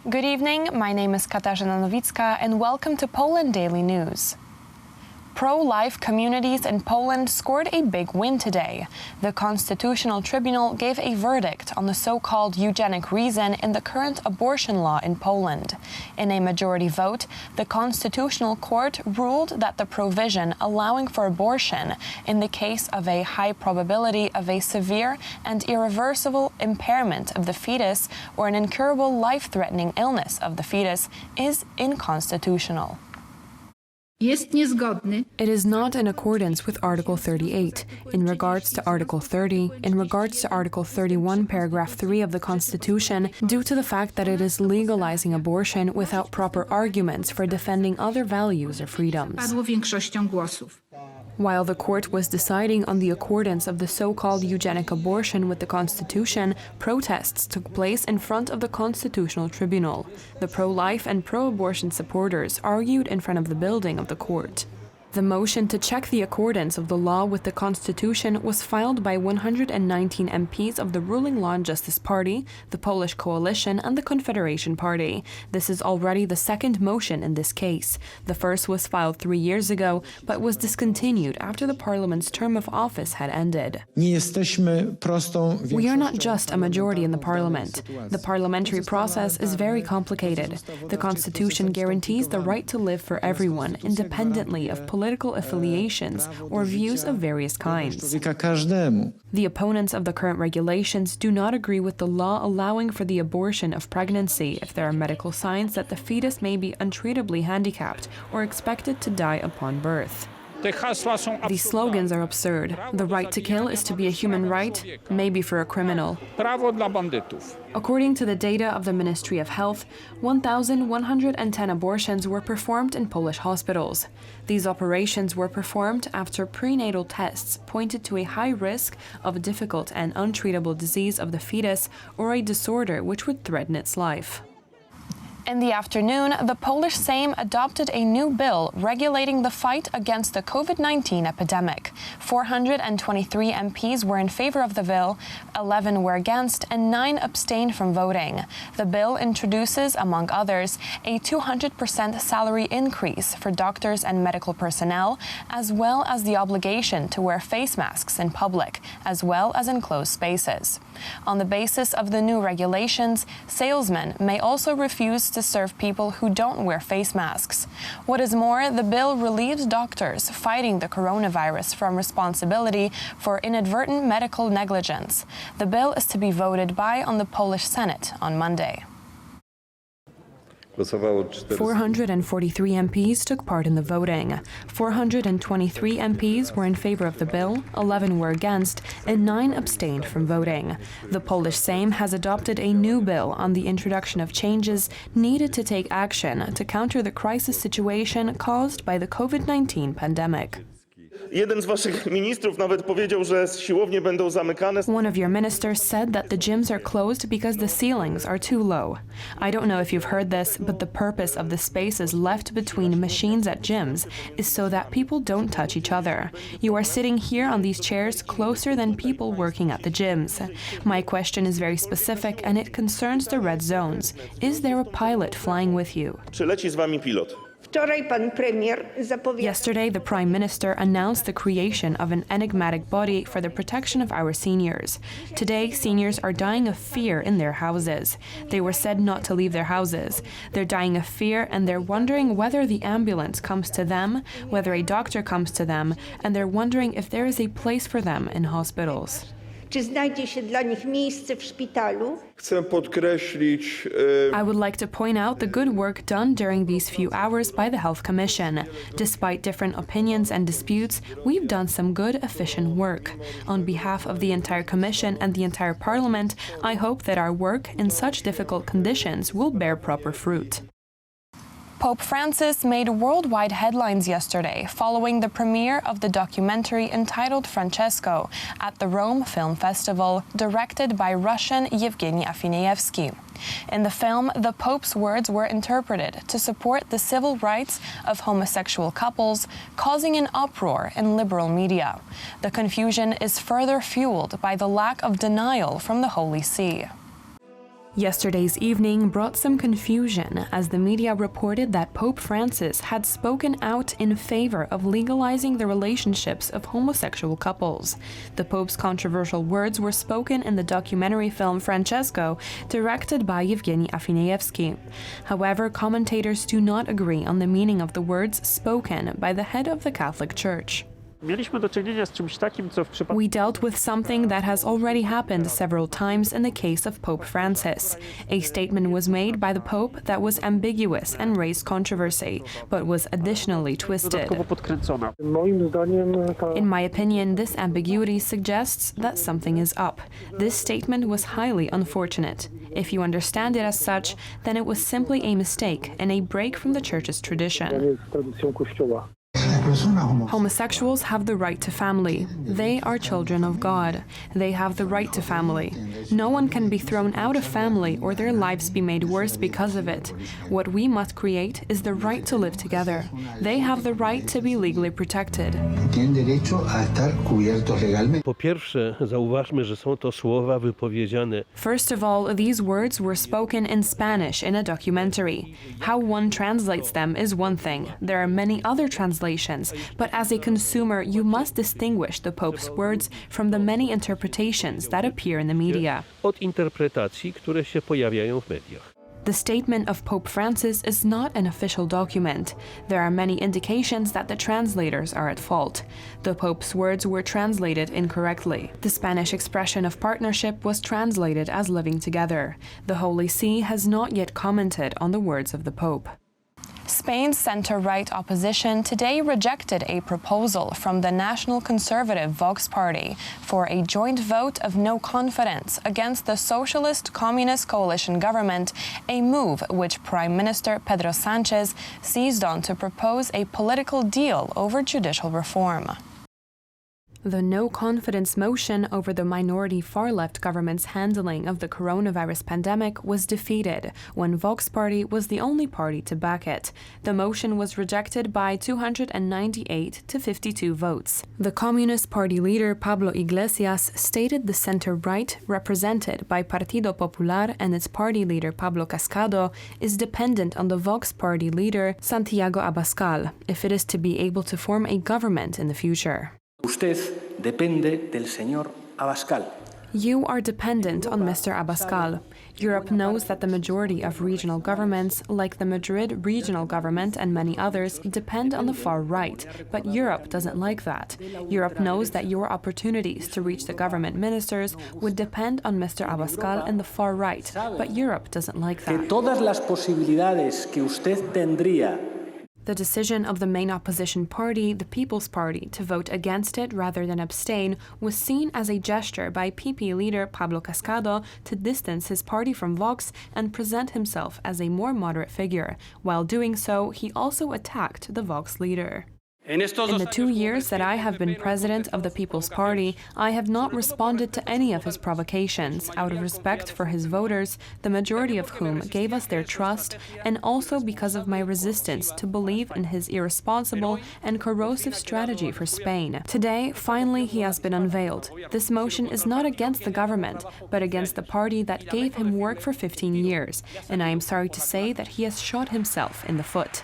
Good evening, my name is Katarzyna Nowicka and welcome to Poland Daily News. Pro-life communities in Poland scored a big win today. The Constitutional Tribunal gave a verdict on the so-called eugenic reason in the current abortion law in Poland. In a majority vote, the Constitutional Court ruled that the provision allowing for abortion in the case of a high probability of a severe and irreversible impairment of the fetus or an incurable life-threatening illness of the fetus is unconstitutional. It is not in accordance with Article 38, in regards to Article 30, in regards to Article 31, Paragraph 3 of the Constitution, due to the fact that it is legalizing abortion without proper arguments for defending other values or freedoms. While the court was deciding on the accordance of the so-called eugenic abortion with the Constitution, protests took place in front of the Constitutional Tribunal. The pro-life and pro-abortion supporters argued in front of the building of the court. The motion to check the accordance of the law with the Constitution was filed by 119 MPs of the ruling Law and Justice Party, the Polish Coalition and the Confederation Party. This is already the second motion in this case. The first was filed 3 years ago, but was discontinued after the Parliament's term of office had ended. We are not just a majority in the Parliament. The parliamentary process is very complicated. The Constitution guarantees the right to live for everyone, independently of political affiliations or views of various kinds. The opponents of the current regulations do not agree with the law allowing for the abortion of pregnancy if there are medical signs that the fetus may be untreatably handicapped or expected to die upon birth. These slogans are absurd. The right to kill is to be a human right, maybe for a criminal. According to the data of the Ministry of Health, 1,110 abortions were performed in Polish hospitals. These operations were performed after prenatal tests pointed to a high risk of difficult and untreatable disease of the fetus or a disorder which would threaten its life. In the afternoon, the Polish Sejm adopted a new bill regulating the fight against the COVID-19 epidemic. 423 MPs were in favor of the bill, 11 were against, and 9 abstained from voting. The bill introduces, among others, a 200% salary increase for doctors and medical personnel, as well as the obligation to wear face masks in public, as well as in closed spaces. On the basis of the new regulations, salesmen may also refuse to serve people who don't wear face masks. What is more, the bill relieves doctors fighting the coronavirus from responsibility for inadvertent medical negligence. The bill is to be voted by on the Polish Senate on Monday. 443 MPs took part in the voting. 423 MPs were in favor of the bill, 11 were against, and 9 abstained from voting. The Polish Sejm has adopted a new bill on the introduction of changes needed to take action to counter the crisis situation caused by the COVID-19 pandemic. Jeden z waszych ministrów nawet powiedział, że siłownie będą zamykane. One of your ministers said that the gyms are closed because the ceilings are too low. I don't know if you've heard this, but the purpose of the spaces left between machines at gyms is so that people don't touch each other. You are sitting here on these chairs closer than people working at the gyms. My question is very specific and it concerns the red zones. Is there a pilot flying with you? Czy leci z wami pilot? Yesterday, the Prime Minister announced the creation of an enigmatic body for the protection of our seniors. Today, seniors are dying of fear in their houses. They were said not to leave their houses. They're dying of fear and they're wondering whether the ambulance comes to them, whether a doctor comes to them, and they're wondering if there is a place for them in hospitals. Czy znajdzie się dla nich miejsce w szpitalu? I would like to point out the good work done during these few hours by the Health Commission. Despite different opinions and disputes, we've done some good, efficient work. On behalf of the entire Commission and the entire Parliament, I hope that our work in such difficult conditions will bear proper fruit. Pope Francis made worldwide headlines yesterday following the premiere of the documentary entitled Francesco at the Rome Film Festival, directed by Russian Yevgeny Afineyevsky. In the film, the Pope's words were interpreted to support the civil rights of homosexual couples, causing an uproar in liberal media. The confusion is further fueled by the lack of denial from the Holy See. Yesterday's evening brought some confusion as the media reported that Pope Francis had spoken out in favor of legalizing the relationships of homosexual couples. The Pope's controversial words were spoken in the documentary film Francesco, directed by Yevgeny Afineyevsky. However, commentators do not agree on the meaning of the words spoken by the head of the Catholic Church. We dealt with something that has already happened several times in the case of Pope Francis. A statement was made by the Pope that was ambiguous and raised controversy, but was additionally twisted. In my opinion, this ambiguity suggests that something is up. This statement was highly unfortunate. If you understand it as such, then it was simply a mistake and a break from the Church's tradition. Homosexuals have the right to family. They are children of God. They have the right to family. No one can be thrown out of family or their lives be made worse because of it. What we must create is the right to live together. They have the right to be legally protected. First of all, these words were spoken in Spanish in a documentary. How one translates them is one thing. There are many other translations, but as a consumer, you must distinguish the Pope's words from the many interpretations that appear in the media. The statement of Pope Francis is not an official document. There are many indications that the translators are at fault. The Pope's words were translated incorrectly. The Spanish expression of partnership was translated as living together. The Holy See has not yet commented on the words of the Pope. Spain's centre-right opposition today rejected a proposal from the National Conservative Vox party for a joint vote of no confidence against the Socialist Communist Coalition government, a move which Prime Minister Pedro Sánchez seized on to propose a political deal over judicial reform. The no-confidence motion over the minority far-left government's handling of the coronavirus pandemic was defeated when Vox Party was the only party to back it. The motion was rejected by 298 to 52 votes. The Communist Party leader Pablo Iglesias stated the center-right, represented by Partido Popular and its party leader Pablo Cascado, is dependent on the Vox Party leader Santiago Abascal if it is to be able to form a government in the future. Usted depende del señor Abascal. You are dependent on Mr. Abascal. Europe knows that the majority of regional governments, like the Madrid regional government and many others, depend on the far right, but Europe doesn't like that. Europe knows that your opportunities to reach the government ministers would depend on Mr. Abascal and the far right, but Europe doesn't like that. Que todas las posibilidades que usted tendría. The decision of the main opposition party, the People's Party, to vote against it rather than abstain was seen as a gesture by PP leader Pablo Cascado to distance his party from Vox and present himself as a more moderate figure. While doing so, he also attacked the Vox leader. In the 2 years that I have been president of the People's Party, I have not responded to any of his provocations out of respect for his voters, the majority of whom gave us their trust, and also because of my resistance to believe in his irresponsible and corrosive strategy for Spain. Today, finally, he has been unveiled. This motion is not against the government, but against the party that gave him work for 15 years, and I am sorry to say that he has shot himself in the foot.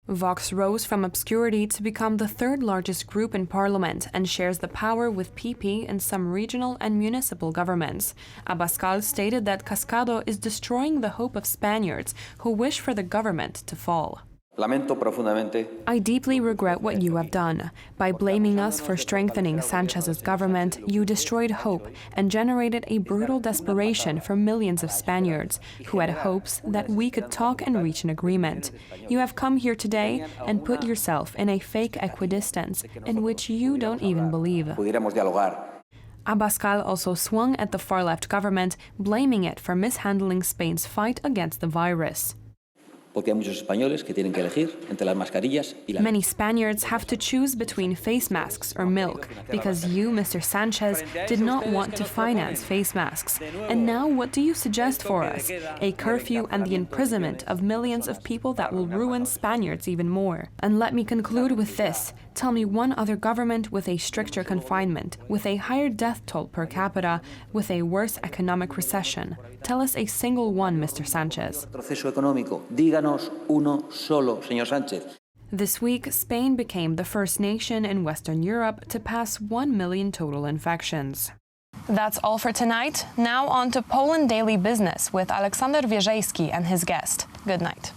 Vox rose from obscurity to become the third largest group in parliament and shares the power with PP in some regional and municipal governments. Abascal stated that Cascado is destroying the hope of Spaniards who wish for the government to fall. I deeply regret what you have done. By blaming us for strengthening Sanchez's government, you destroyed hope and generated a brutal desperation for millions of Spaniards who had hopes that we could talk and reach an agreement. You have come here today and put yourself in a fake equidistance in which you don't even believe. Abascal also swung at the far-left government, blaming it for mishandling Spain's fight against the virus. Many Spaniards have to choose between face masks or milk because you, Mr. Sanchez, did not want to finance face masks. And now what do you suggest for us? A curfew and the imprisonment of millions of people that will ruin Spaniards even more. And let me conclude with this. Tell me one other government with a stricter confinement, with a higher death toll per capita, with a worse economic recession. Tell us a single one, Mr. Sanchez. Proceso económico. Díganos uno solo, señor Sánchez. This week, Spain became the first nation in Western Europe to pass 1 million total infections. That's all for tonight. Now on to Poland Daily Business with Aleksander Wierzejski and his guest. Good night.